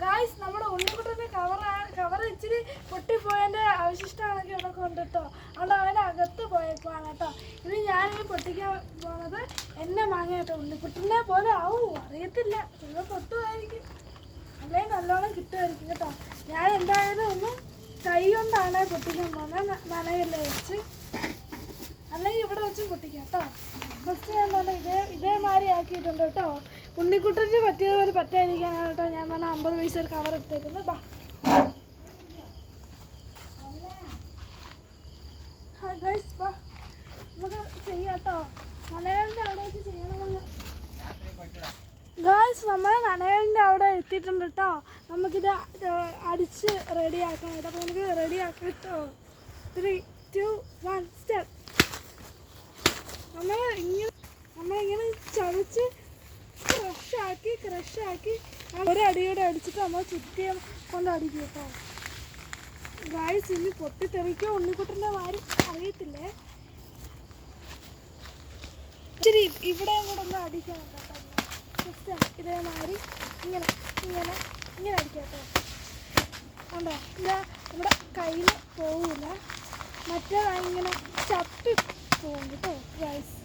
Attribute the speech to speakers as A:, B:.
A: Guys നമ്മുടെ ഉണ്ണിക്കുട്ടൻ്റെ cover ഇച്ചിരി പൊട്ടിപ്പോയതിൻ്റെ അവശിഷ്ടങ്ങളൊക്കെ ഇവിടെ കൊണ്ടിട്ടോ അതുകൊണ്ട് അവൻ്റെ അകത്ത് പോയേക്കുവാണ് കേട്ടോ. ഇത് ഞാനിനി പൊട്ടിക്കാൻ പോണത് എന്നെ മാങ്ങ കേട്ടോ. ഉണ്ണിക്കുട്ടനെ പോലെ ആവും അറിയത്തില്ല, ചിലപ്പോൾ പൊട്ടുമായിരിക്കും, അല്ലെങ്കിൽ നല്ലോണം കിട്ടുമായിരിക്കും കേട്ടോ. ഞാൻ എന്തായാലും ഒന്ന് കൈ കൊണ്ടാണ് പൊട്ടിക്കാൻ പോകുന്നത്, നനയല്ലേ വെച്ച്, അല്ലെങ്കിൽ ഇവിടെ വെച്ച് പൊട്ടിക്കാം കേട്ടോ. ഫസ്റ്റ് ഞാൻ പറഞ്ഞാൽ ഇതേമാതിരി ആക്കിയിട്ടുണ്ട് കേട്ടോ. ഉണ്ണിക്കുട്ടന് പറ്റിയതുപോലെ പറ്റാതിരിക്കാനാണ് കേട്ടോ ഞാൻ പറഞ്ഞാൽ 50 പൈസ ഒരു കവർ എടുത്തേക്കുന്നത്. ബാ നമുക്ക് ചെയ്യാം കേട്ടോ. നനയലിൻ്റെ അവിടെ വെച്ച് ചെയ്യണമെന്ന് ഗായ്സ്, നമ്മൾ നനയലിൻ്റെ അവിടെ എത്തിയിട്ടുണ്ട് കേട്ടോ. നമുക്കിത് അടിച്ച് റെഡിയാക്കണം കേട്ടോ. അപ്പോൾ നമുക്ക് റെഡിയാക്കാം കേട്ടോ. 3, 2, 1 സ്റ്റെപ്പ്. നമ്മളിങ്ങനെ ചതച്ച് ക്രഷാക്കി ഒരടിയോടെ അടിച്ചിട്ട് നമ്മൾ ചുറ്റിയ കൊണ്ട് അടിക്കും കേട്ടോ. ഗായ്സ്, ഇനി പൊട്ടിത്തെറിക്കോ ഉണ്ണിക്കുട്ടൻ്റെ മാറി അറിയത്തില്ലേ. ഇച്ചിരി ഇവിടെയും കൂടെ ഒന്ന് അടിക്കണം കേട്ടോ. ജസ്റ്റ് ഇതേമാതിരി ഇങ്ങനെ അടിക്കാം കേട്ടോ. ഉണ്ടോ, ഇതാ നമ്മുടെ കയ്യിൽ പോവില്ല, മറ്റേതാ ഇങ്ങനെ ചപ്പി പോകും കേട്ടോ ഗായ്സ്.